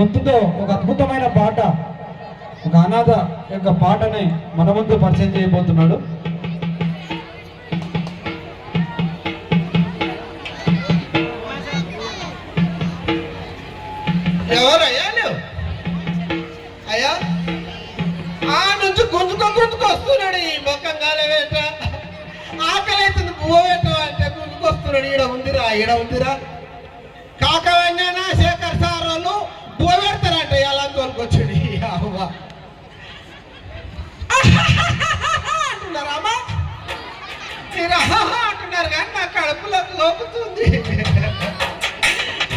గొంతుతో ఒక అద్భుతమైన పాట, ఒక అనాథ యొక్క పాటని మన ముందు పరిచయం చేయబోతున్నాడు. ఎవరయ్యా నువ్వు? అయ్యా ఆ నుంచి గుంజుకు వస్తున్నాడు. ఈ మొక్కం కాలేవేట, ఆకలి అవుతుంది పోవేట అంటే గుంజుకొస్తున్నాడు. ఈడ ఉందిరా కాకవన్యానా శేఖర్ సార్ వాళ్ళు పోవేడతారంట. ఎలా తోలుకొచ్చాడు అవ్వ అంటున్నారమ్మా, మీరు అంటున్నారు కానీ నా కడుపులో లోపుతుంది.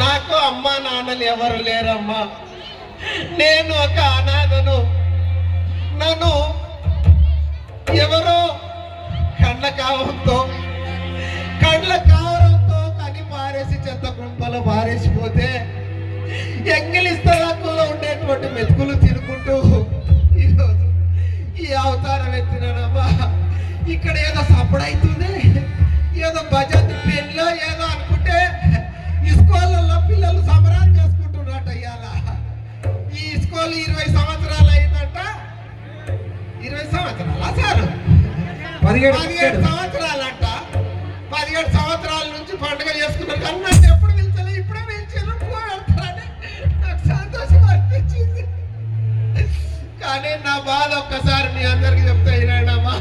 నాకు అమ్మ నాన్నలు ఎవరు లేరమ్మా, నేను ఒక అనాథను. నన్ను ఎవరో కండ్ల కావడంతో కని పారేసి చెత్త గుంపలో పారేసిపోతే ఎంగిలిస్తలాకుల్లో ఉండేటువంటి మెతుకులు తినుకుంటూ ఈరోజు ఈ అవతారం ఎత్తినానమ్మా. ఇక్కడ ఏదో సప్పుడైతుంది, ఏదో భజన్ పెళ్ళో ఏదో అనుకుంటే ఇస్కోళ్ళల్లో పిల్లలు సంబరాలు చేసుకుంటున్నట్ట. ఇవాళ ఈ ఇస్కోలు 20 సంవత్సరాలు అయిందంట. 20 సంవత్సరాలా సార్? 17 సంవత్సరాలంట. 17 సంవత్సరాల నుంచి పండుగ చేసుకున్నారు కానీ నాకు ఎప్పుడు పిలిచలే. ఇప్పుడే పిలిచారు పోతారని నాకు సంతోషం అనిపించింది. కానీ నా బాధ ఒక్కసారి మీ అందరికి చెప్తా వినండమ్మా.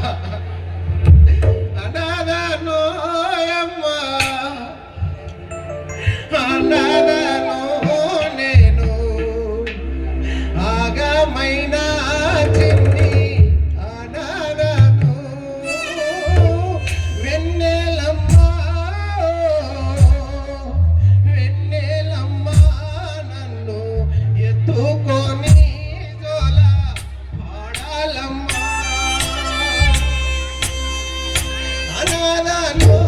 అనాథనో అమ్మా, అనాథనో నేను, ఆగమైన చిన్ని అనాథను. వెన్నెలమ్మా వెన్నెలమ్మా నన్ను ఎత్తుకొని జోల పాడాలమ్మా. అనాథను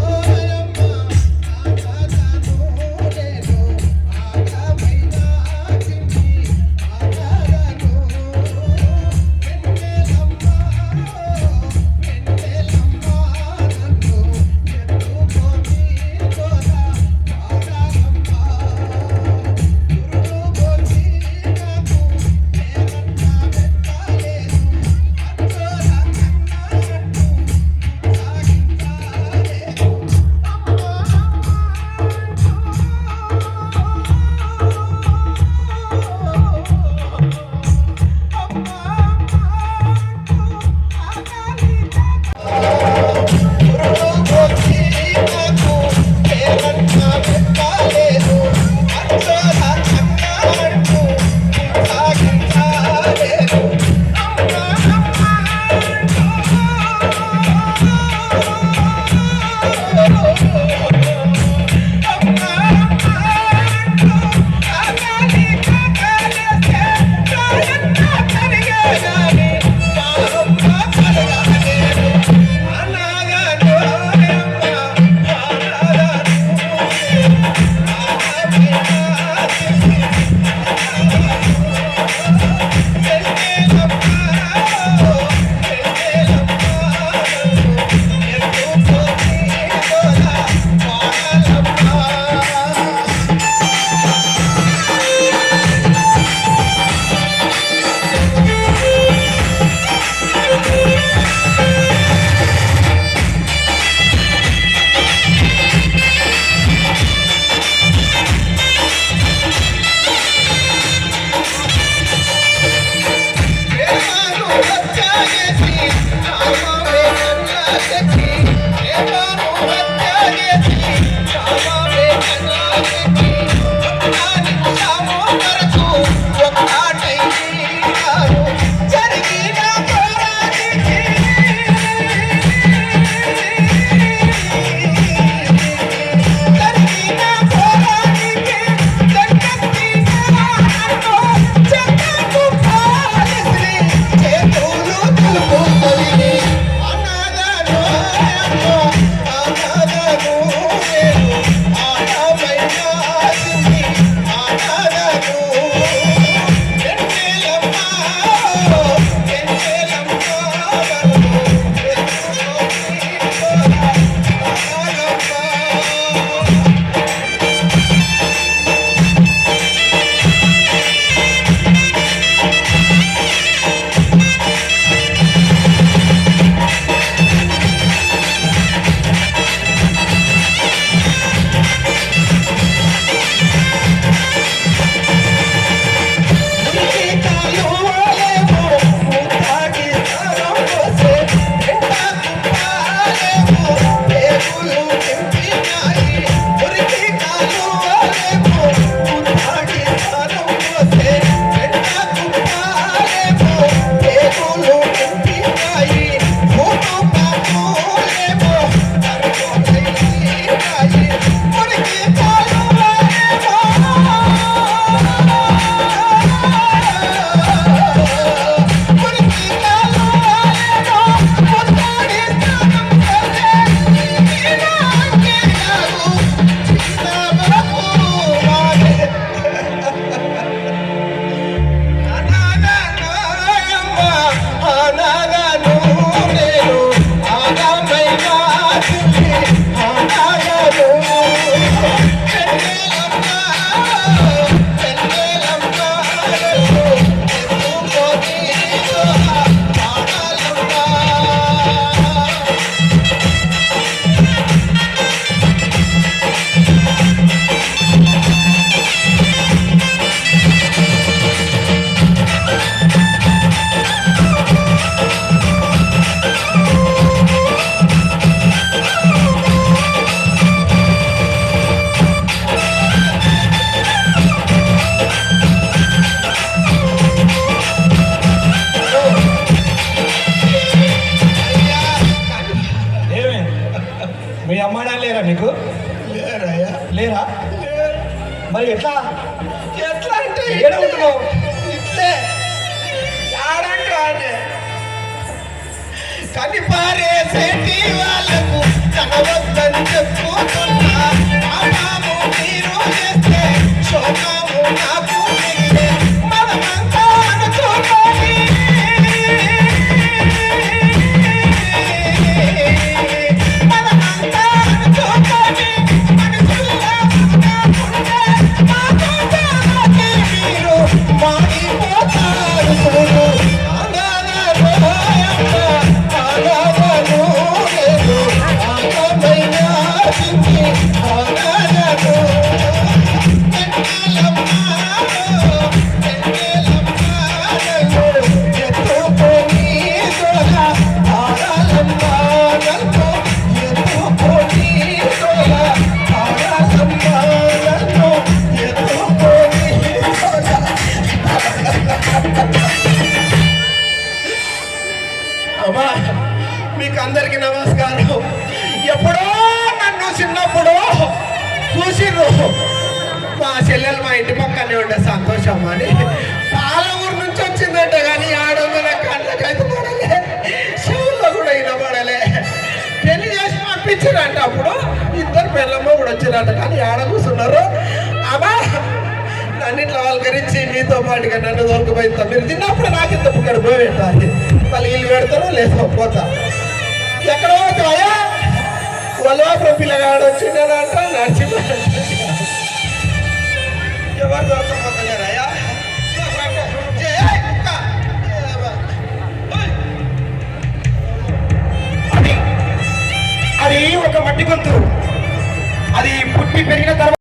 నీకు లేరయ్యా లేరా? మరి ఎట్లా ఎట్లా అంటే ఏడ ఉంటున్నావు? ఇట్లే ఆడంటే ఆడే కానీ పారేసేటి వాళ్ళకు కనవద్దని చెప్పుకున్నా పాపము మీరు చేస్తే శోకము నాకు మిగిలే మనమంతా అనుకోవాలి మనమంతా అనుకోవాలి మనసులో కాకుండా మా కోపాలకి మీరు మాడిపోతారు చూడు అమ్మా మీకు అందరికి నమస్కారం. ఎప్పుడో నన్ను చిన్నప్పుడు చూసిర్రు మా చెల్లెలు మా ఇంటి పక్కనే ఉండే సంతోషం అని పాల ఊరు నుంచి వచ్చిందంట కానీ ఆడొందల కళ్ళకైతే పడలే చెవుల్లో కూడా వినపడలే. పెళ్లి చేసి పంపించారంట అప్పుడు ఇద్దరు పిల్లమ్మ కూడా వచ్చిరంట కానీ ఆడ కూర్చున్నారు. అమ్మా నన్ను ఇట్లా వాళ్ళకరించి మీతో పాటుగా నన్ను దొరికిపోయిందా మీరు తిన్నప్పుడు నాకు ఇంత ఇక్కడ పోయి పెట్టాలి మళ్ళీ ఇల్లు పెడతారో లేదో పోతా ఎక్కడ పోతాయా వాళ్ళ పిల్లగాడు వచ్చిందంట నడిచిపో ఎవరు దొరకపోతున్నారయ్యా అది ఒక మట్టి గొంతు. అది పుట్టి పెరిగిన తర్వాత